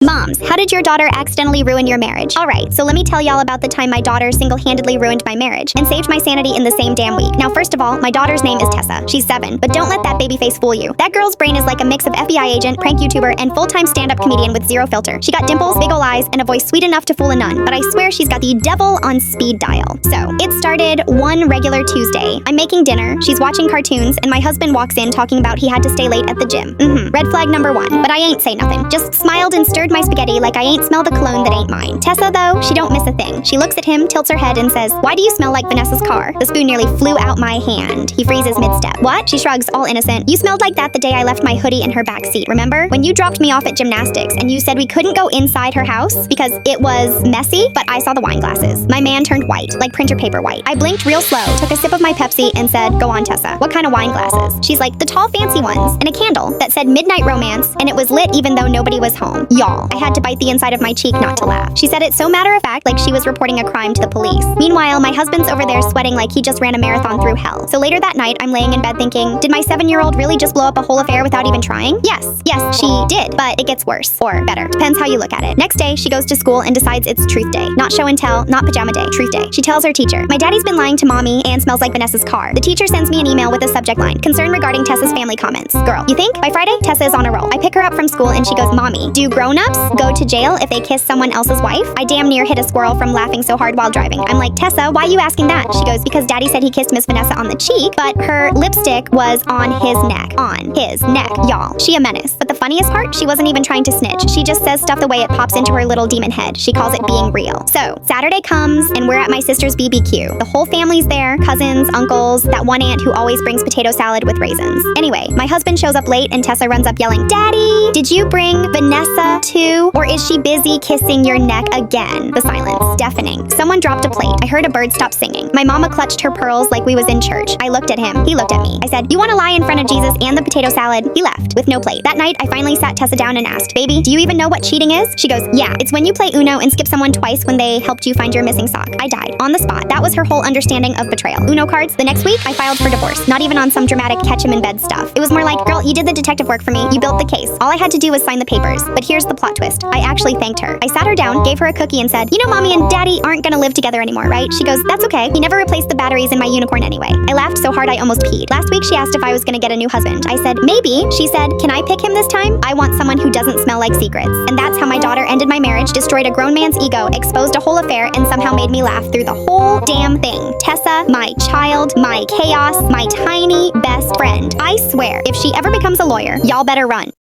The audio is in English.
Moms, how did your daughter accidentally ruin your marriage? Alright, so let me tell y'all about the time my daughter single-handedly ruined my marriage and saved my sanity in the same damn week. Now, first of all, my daughter's name is Tessa. She's 7, but don't let that baby face fool you. That girl's brain is like a mix of FBI agent, prank YouTuber, and full-time stand-up comedian with zero filter. She got dimples, big ol' eyes, and a voice sweet enough to fool a nun, but I swear she's got the devil on speed dial. So, it started one regular Tuesday. I'm making dinner, she's watching cartoons, and my husband walks in talking about he had to stay late at the gym. Red flag number 1. But I ain't say nothing. Just smiled and stirred my spaghetti like I ain't smelled a cologne that ain't mine. Tessa, though, she don't miss a thing. She looks at him, tilts her head, and says, "Why do you smell like Vanessa's car?" The spoon nearly flew out my hand. He freezes mid-step. "What?" She shrugs, all innocent. "You smelled like that the day I left my hoodie in her back seat, remember? When you dropped me off at gymnastics, and you said we couldn't go inside her house because it was messy, but I saw the wine glasses." My man turned white, like printer paper white. I blinked real slow, took a sip of my Pepsi, and said, "Go on, Tessa. What kind of wine glasses?" She's like, "The tall fancy ones," and a candle that said midnight romance, and it was lit even though nobody was home. Y'all, I had to bite the inside of my cheek not to laugh. She said it so matter-of-fact, like she was reporting a crime to the police. Meanwhile, my husband's over there sweating like he just ran a marathon through hell. So later that night, I'm laying in bed thinking, did my 7-year-old really just blow up a whole affair without even trying? Yes, she did, but it gets worse. Or better. Depends how you look at it. Next day, she goes to school and decides it's truth day. Not show and tell, not pajama day, truth day. She tells her teacher, "My daddy's been lying to mommy and smells like Vanessa's car." The teacher sends me an email with a subject line, "Concern regarding Tessa's family comments." Girl, you think? By Friday, Tessa is on a roll. I pick her up from school and she goes, "Mommy, do grown-ups go to jail if they kiss someone else's wife?" I damn near hit a squirrel from laughing so hard while driving. I'm like, "Tessa, why are you asking that?" She goes, "Because daddy said he kissed Miss Vanessa on the cheek, but her lipstick was on his neck." On his neck, y'all. She a menace. But the funniest part, she wasn't even trying to snitch. She just says stuff the way it pops into her little demon head. She calls it being real. So, Saturday comes, and we're at my sister's BBQ. The whole family's there, cousins, uncles, that one aunt who always brings potato salad with raisins. Anyway, my husband shows up late, and Tessa runs up yelling, "Daddy, did you bring Vanessa too? Or is she busy kissing your neck again?" The silence, deafening. Someone dropped a plate. I heard a bird stop singing. My mama clutched her pearls like we was in church. I looked at him. He looked at me. I said, "You want to lie in front of Jesus and the potato salad?" He left, with no plate. That night, I finally sat Tessa down and asked, "Baby, do you even know what cheating is?" She goes, "Yeah, it's when you play Uno and skip someone twice when they helped you find your missing sock." I died. On the spot. That was her whole understanding of betrayal. Uno cards. The next week, I filed for divorce. Not even on some dramatic catch him in bed stuff. It was more like, "Girl, you did the detective work for me. You built the case. All I had to do was sign the papers." But here's the plot twist. I actually thanked her. I sat her down, gave her a cookie, and said, "You know, mommy and daddy aren't gonna live together anymore, right?" She goes, "That's okay. He never replaced the batteries in my unicorn anyway." I laughed so hard I almost peed. Last week, she asked if I was gonna get a new husband. I said, "Maybe." She said, "Can I pick him this time? I want someone who doesn't smell like secrets." And that's how my daughter ended my marriage, destroyed a grown man's ego, exposed a whole affair, and somehow made me laugh through the whole damn thing. Tessa, my child, my chaos, my tiny best friend. I swear, if she ever becomes a lawyer, y'all better run.